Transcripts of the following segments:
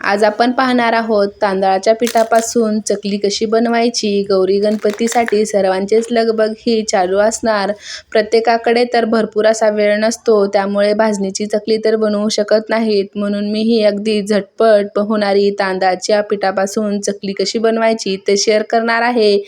आज आपण पाहणार आहोत तांदळाच्या पिठापासून चकली कशी बनवायची। गौरी गणपतीसाठी सर्वांचेच लगबग ही चालू असणार। प्रत्येकाकडे तर भरपूर असा वेळ नसतो, त्यामुळे भाजणीची चकली तर बनवू शकत नाहीत। म्हणून मी ही अगदी झटपट होणारी तांदळाच्या पिठापासून चकली कशी बनवायची ते शेअर करणार आहे।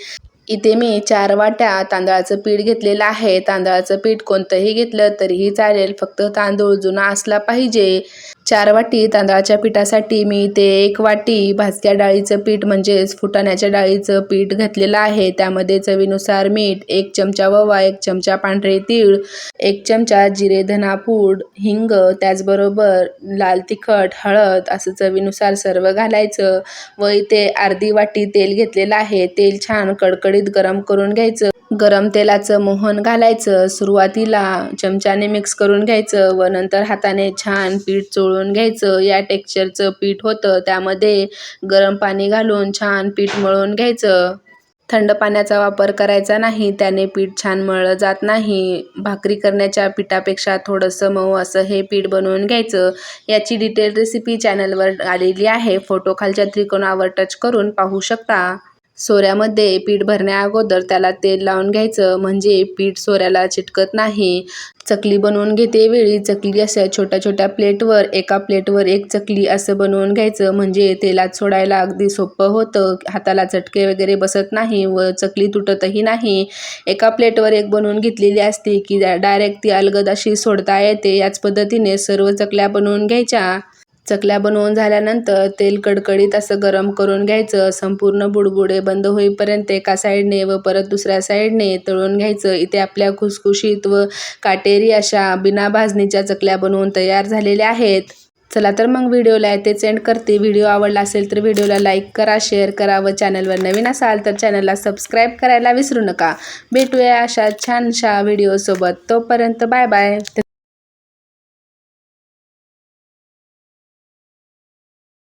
इथे मी 4 वाट्या तांदळाचं पीठ घेतलेलं आहे। तांदळाचं पीठ कोणतंही घेतलं तरीही चालेल, फक्त तांदूळ जुना असला पाहिजे। 4 वाटी तांदळाच्या पिठासाठी मी इथे 1 वाटी भाजक्या डाळीचं पीठ म्हणजेच फुटाण्याच्या डाळीचं पीठ घातलेलं आहे। त्यामध्ये चवीनुसार मीठ, 1 चमचा ओवा, 1 चमचा पांढरे तीळ, 1 चमचा जिरे धना पूड, हिंग, त्याचबरोबर लाल तिखट, हळद असं चवीनुसार सर्व घालायचं। व इथे अर्धी वाटी तेल घेतलेलं आहे। तेल छान कडकडीत गरम करून घ्यायचं। गरम तेलाचं मोहन घालायचं। सुरुवातीला चमच्याने मिक्स करून घ्यायचं व नंतर हाताने छान पीठ चोळून घ्यायचं। या टेक्स्चरचं पीठ होतं। त्यामध्ये गरम पाणी घालून छान पीठ मळून घ्यायचं। थंड पाण्याचा वापर करायचा नाही, त्याने पीठ छान मळलं जात नाही। भाकरी करण्याच्या पिठापेक्षा थोडंसं मऊ असं हे पीठ बनवून घ्यायचं। याची डिटेल रेसिपी चॅनलवर आलेली आहे, फोटो खालच्या त्रिकोणावर टच करून पाहू शकता। सोऱ्यामध्ये पीठ भरण्या अगोदर त्याला तेल लावून घ्यायचं, म्हणजे पीठ सोऱ्याला चिटकत नाही। चकली बनवून घेतेवेळी चकली असं छोट्या छोट्या प्लेटवर, एका प्लेटवर 1 चकली असं बनवून घ्यायचं, म्हणजे तेलात सोडायला अगदी सोपं होतं। हाताला चटके वगैरे बसत नाही व चकली तुटतही नाही। एका प्लेटवर 1 बनवून घेतलेली असते की डायरेक्ट ती अलगद अशी सोडता येते। याच पद्धतीने सर्व चकल्या बनवून घ्यायच्या। चकल्या बनवून झाल्यानंतर तेल कडकडीत असं गरम करून घ्यायचं। संपूर्ण बुडबुडे बंद होईपर्यंत एका साईडने व परत दुसऱ्या साईडने तळून घ्यायचं। इथे आपल्या खुसखुशीत व काटेरी अशा बिना भाजणीच्या चकल्या बनवून तयार झालेल्या आहेत। चला तर मग व्हिडिओला इथेच एंड करते। व्हिडिओ आवडला असेल तर व्हिडिओला लाईक करा, शेअर करा व चॅनलवर नवीन असाल तर चॅनलला सबस्क्राईब करायला विसरू नका। भेटूया अशा छानशा व्हिडिओसोबत, तोपर्यंत बाय बाय।